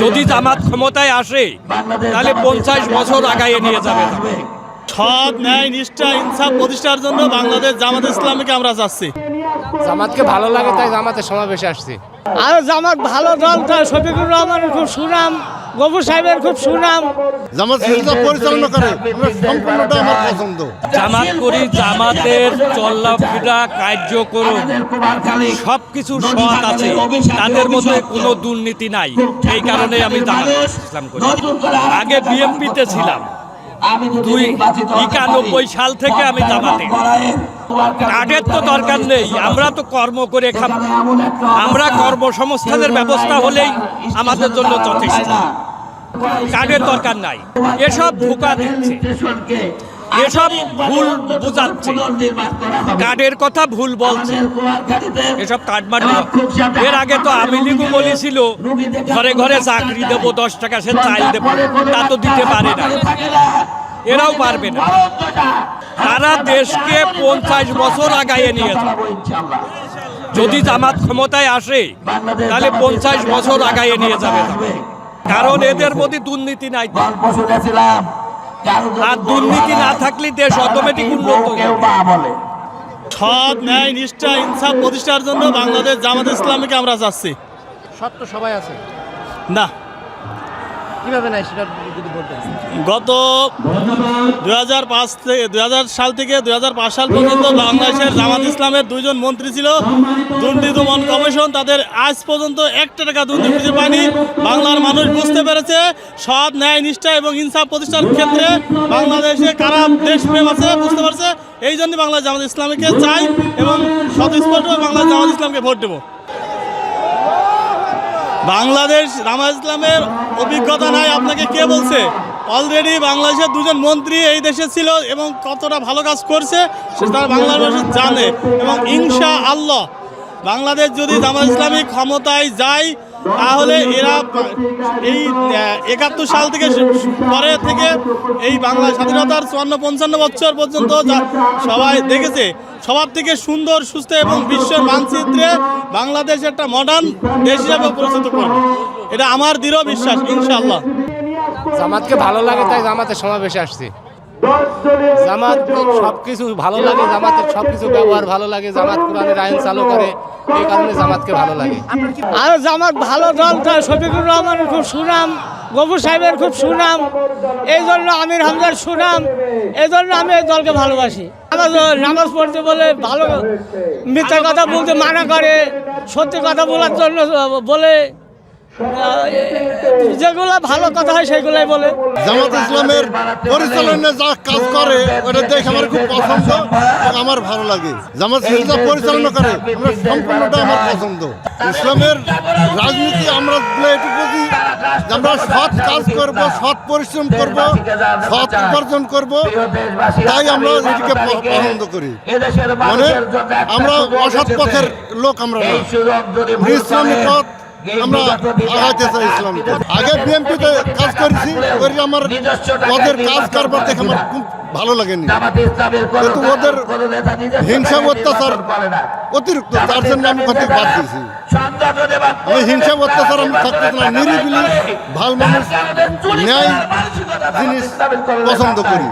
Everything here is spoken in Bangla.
যদি জামাত ক্ষমতায় আসে তাহলে 50 বছর আগায় নিয়ে যাবে। সৎ ন্যায় নিষ্ঠা ইনসাফ প্রতিষ্ঠার জন্য বাংলাদেশ জামাত ইসলামীকে আমরা চাচ্ছি। জামাতকে ভালো লাগে তাই জামাতের সমাবেশে আসছি। আর জামাত ভালো দল, তাই শফিকুর রহমানের খুব সুনাম, গফুর সাহেবের খুব সুনাম। জামাত পরিচালনা করে সম্পূর্ণটা আমার পছন্দ। জামাত করি, জামাতের চলাফেরা কার্যক্রম সবকিছু সৎ আছে, তাদের মধ্যে কোনো দুর্নীতি নাই। এই কারণে আমি জামাত ইসলাম করি। আগে বিএনপিতে ছিলাম, 1991 সাল থেকে আমি জামাতে। কার্ডের তো দরকার নেই, আমরা তো কর্ম করে খাবো। আমরা কর্মসংস্থানের ব্যবস্থা হলেই আমাদের জন্য যথেষ্ট। কার্ডের দরকার নাই। এসব ধোঁকা দিচ্ছে, এসব ভুল বোঝাচ্ছে, কার্ডের কথা ভুল বলছে, এসব কার্ড মার্ড। এর আগে তো আওয়ামী লীগও বলেছিল ঘরে ঘরে চাকরি দেবো, 10 টাকা সে চাল দেবো, তা তো দিতে পারে না, এরাও পারবে না। তারা দেশকে 50 বছর আগায় নিয়ে যাবে। যদি জামাত ক্ষমতায় আসে তাহলে 50 বছর আগায় নিয়ে যাবে, কারণ এদের মধ্যে দুর্নীতি নাই। আর দুর্নীতি না থাকলে দেশ অটোমেটিক উন্নত হবে। সৎ ন্যায় নিষ্ঠা ইনসাফ প্রতিষ্ঠার জন্য বাংলাদেশ জামাত ইসলামীকে আমরা চাচ্ছি। সত্য সবাই আছে না, কিভাবে নাই সেটা যদি বলতেন। গত 2000 সাল থেকে 2005 সাল পর্যন্ত বাংলাদেশের জামাত ইসলামের 2 জন মন্ত্রী ছিল। দুর্নীতি দমন কমিশন তাদের আজ পর্যন্ত 1 টাকা দুর্নীতি খুঁজে পায়নি। বাংলার মানুষ বুঝতে পেরেছে সৎ ন্যায় নিষ্ঠা এবং ইনসাফ প্রতিষ্ঠার ক্ষেত্রে বাংলাদেশে কারা দেশপ্রেম আছে বুঝতে পারছে। এই জন্য বাংলাদেশ জামাত ইসলামীকে চাই এবং স্বতঃস্ফূর্ত বাংলাদেশ জামাত ইসলামকে ভোট দেব। বাংলাদেশ জামাত ইসলামের অভিজ্ঞতা নাই আপনাকে কে বলছে? অলরেডি বাংলাদেশের 2 জন মন্ত্রী এই দেশে ছিল এবং কতটা ভালো কাজ করছে সেটা বাংলার মানুষ জানে। এবং ইনশাআল্লাহ বাংলাদেশ যদি জামাত ইসলামী ক্ষমতায় যায় তাহলে এরা এই 71 সাল থেকে পরে থেকে এই বাংলা স্বাধীনতার 54-55 বছর পর্যন্ত সবাই দেখেছে সবার থেকে সুন্দর সুস্থ এবং বিশ্বের মানচিত্রে বাংলাদেশ একটা মডার্ন দেশ হিসাবে পরিচিত করবে। এটা আমার দৃঢ় বিশ্বাস ইনশাআল্লাহ। জামাতকে ভালো লাগে তাই জামাতের সমাবেশে আসছি। জামাত সবকিছু ভালো লাগে, জামাতের সবকিছু ব্যবহার ভালো লাগে, জামাত কোরআনের আইন চালু করে, এই কারণে জামাতকে ভালো লাগে। আর জামাত ভালো দল, তাই শফিকুর রহমানের খুব সুনাম, গফুর সাহেবের খুব সুনাম, এই জন্য আমির হামজার সুনাম, এই জন্য আমি এই দলকে ভালোবাসি। নামাজ পড়তে বলে, ভালো মিথ্যা কথা বলতে মানা করে, সত্যি কথা বলার জন্য বলে, যেগুলো ভালো কথা হয় সেগুলাই বলে। জামাত ইসলামের পরিচালনা যা কাজ করে ওটা দেখে আমার খুব পছন্দ, আমার ভালো লাগে। জামাত ইসলাম পরিচালনা করে সম্পূর্ণটা আমার পছন্দ। ইসলামের রাজনীতি আমরা একটু বুঝি, আমরা সৎ কাজ করব, সৎ পরিশ্রম করব, সৎ উপার্জন করব, তাই আমরা এটিকে পছন্দ করি। মানে আমরা অসৎ পথের লোক আমরা না, ইসলামী পথ আমরা আগাইতে চাই। ইসলামী আগে বিএনপিতে কাজ করেছি, আমার ওদের কাজ কারবার দেখে আমার খুব ভালো লাগেনি, কিন্তু ওদের হিংসা অত্যাচার অতিরিক্ত, তার জন্য আমি কত বাদ দিয়েছি। আমি হিংসা অত্যাচার আমি থাকতে না, নিরিবিলি ভাল মানুষ ন্যায় জিনিস পছন্দ করি।